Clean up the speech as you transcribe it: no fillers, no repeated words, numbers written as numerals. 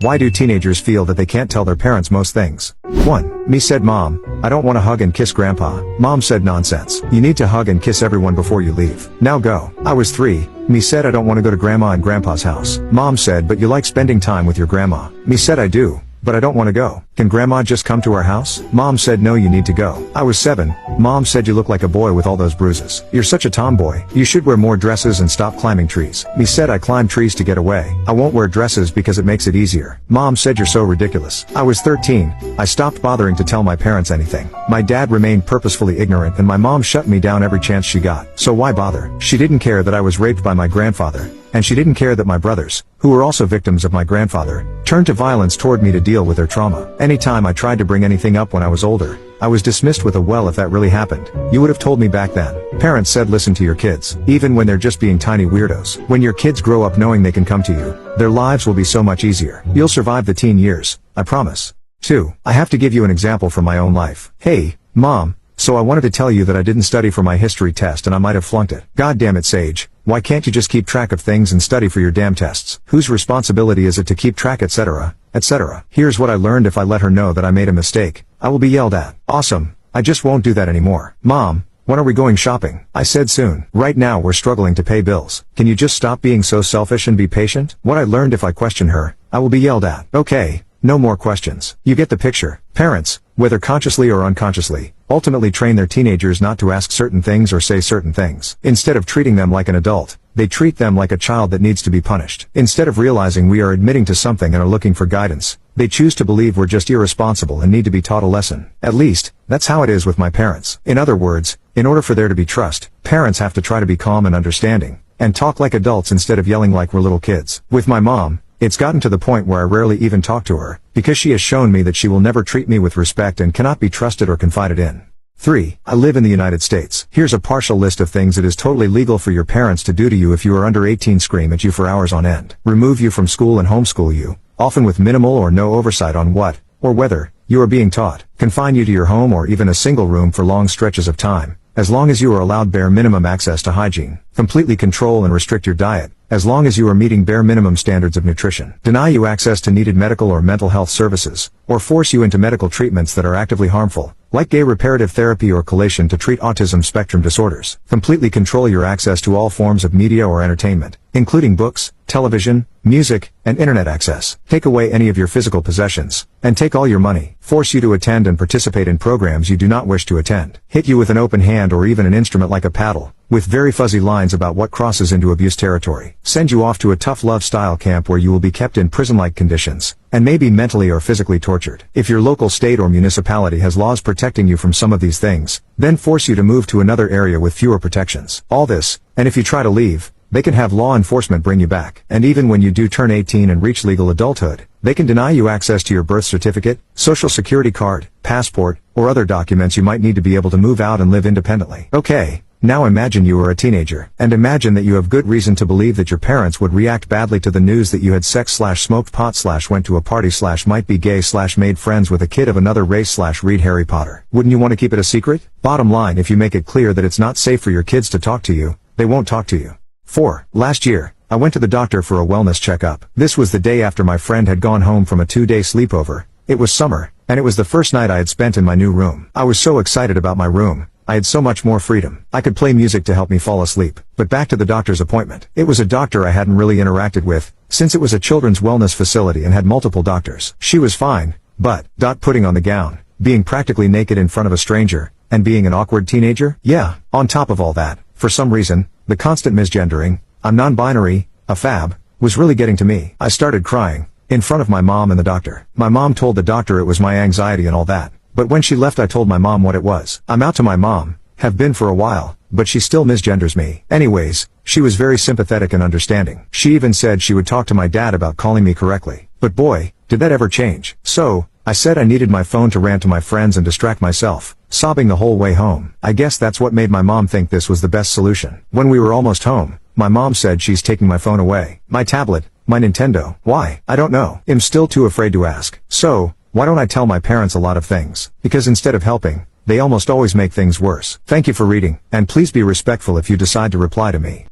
Why do teenagers feel that they can't tell their parents most things? 1. Me said mom, I don't want to hug and kiss grandpa. Mom said nonsense. You need to hug and kiss everyone before you leave. Now go. I was 3. Me said I don't want to go to grandma and grandpa's house. Mom said but you like spending time with your grandma. Me said I do, but I don't want to go. Can grandma just come to our house? Mom said no, you need to go. I was 7. Mom said you look like a boy with all those bruises. You're such a tomboy. You should wear more dresses and stop climbing trees. Me said I climb trees to get away. I won't wear dresses because it makes it easier. Mom said you're so ridiculous. I was 13. I stopped bothering to tell my parents anything. My dad remained purposefully ignorant and my mom shut me down every chance she got. So why bother? She didn't care that I was raped by my grandfather. And she didn't care that my brothers, who were also victims of my grandfather, turned to violence toward me to deal with their trauma. Anytime I tried to bring anything up when I was older, I was dismissed with a well, if that really happened, you would have told me back then. Parents said listen to your kids, even when they're just being tiny weirdos. When your kids grow up knowing they can come to you, their lives will be so much easier. You'll survive the teen years, I promise. 2. I have to give you an example from my own life. Hey, Mom, so I wanted to tell you that I didn't study for my history test and I might have flunked it. God damn it, Sage. Why can't you just keep track of things and study for your damn tests? Whose responsibility is it to keep track, etc., etc.? Here's what I learned: if I let her know that I made a mistake, I will be yelled at. Awesome. I just won't do that anymore. Mom, when are we going shopping? I said soon. Right now we're struggling to pay bills. Can you just stop being so selfish and be patient? What I learned: if I question her, I will be yelled at. Okay. No more questions. You get the picture. Parents, whether consciously or unconsciously, ultimately train their teenagers not to ask certain things or say certain things. Instead of treating them like an adult, they treat them like a child that needs to be punished. Instead of realizing we are admitting to something and are looking for guidance, they choose to believe we're just irresponsible and need to be taught a lesson. At least, that's how it is with my parents. In other words, in order for there to be trust, parents have to try to be calm and understanding, and talk like adults instead of yelling like we're little kids. With my mom, it's gotten to the point where I rarely even talk to her, because she has shown me that she will never treat me with respect and cannot be trusted or confided in. 3. I live in the United States. Here's a partial list of things it is totally legal for your parents to do to you if you are under 18. Scream at you for hours on end. Remove you from school and homeschool you, often with minimal or no oversight on what, or whether, you are being taught. Confine you to your home or even a single room for long stretches of time, as long as you are allowed bare minimum access to hygiene. Completely control and restrict your diet, as long as you are meeting bare minimum standards of nutrition. Deny you access to needed medical or mental health services, or force you into medical treatments that are actively harmful, like gay reparative therapy or chelation to treat autism spectrum disorders. Completely control your access to all forms of media or entertainment, including books, television, music, and internet access. Take away any of your physical possessions, and take all your money. Force you to attend and participate in programs you do not wish to attend. Hit you with an open hand or even an instrument like a paddle, with very fuzzy lines about what crosses into abuse territory. Send you off to a tough love style camp where you will be kept in prison-like conditions, and maybe mentally or physically tortured. If your local state or municipality has laws protecting you from some of these things, then force you to move to another area with fewer protections. All this, and if you try to leave, they can have law enforcement bring you back. And even when you do turn 18 and reach legal adulthood, they can deny you access to your birth certificate, social security card, passport, or other documents you might need to be able to move out and live independently. Okay. Now imagine you are a teenager, and imagine that you have good reason to believe that your parents would react badly to the news that you had sex/smoked pot/went to a party/might be gay/made friends with a kid of another race/read Harry Potter. Wouldn't you want to keep it a secret? Bottom line, if you make it clear that it's not safe for your kids to talk to you, they won't talk to you. 4. Last year, I went to the doctor for a wellness checkup. This was the day after my friend had gone home from a 2-day sleepover. It was summer, and it was the first night I had spent in my new room. I was so excited about my room. I had so much more freedom. I could play music to help me fall asleep. But back to the doctor's appointment. It was a doctor I hadn't really interacted with, since it was a children's wellness facility and had multiple doctors. She was fine, but, putting on the gown, being practically naked in front of a stranger, and being an awkward teenager? Yeah, on top of all that, for some reason, the constant misgendering, I'm non-binary, a fab, was really getting to me. I started crying, in front of my mom and the doctor. My mom told the doctor it was my anxiety and all that. But when she left I told my mom what it was. I'm out to my mom, have been for a while, but she still misgenders me. Anyways, she was very sympathetic and understanding. She even said she would talk to my dad about calling me correctly. But boy, did that ever change. So, I said I needed my phone to rant to my friends and distract myself, sobbing the whole way home. I guess that's what made my mom think this was the best solution. When we were almost home, my mom said she's taking my phone away. My tablet, my Nintendo. Why? I don't know. I'm still too afraid to ask. So, why don't I tell my parents a lot of things? Because instead of helping, they almost always make things worse. Thank you for reading, and please be respectful if you decide to reply to me.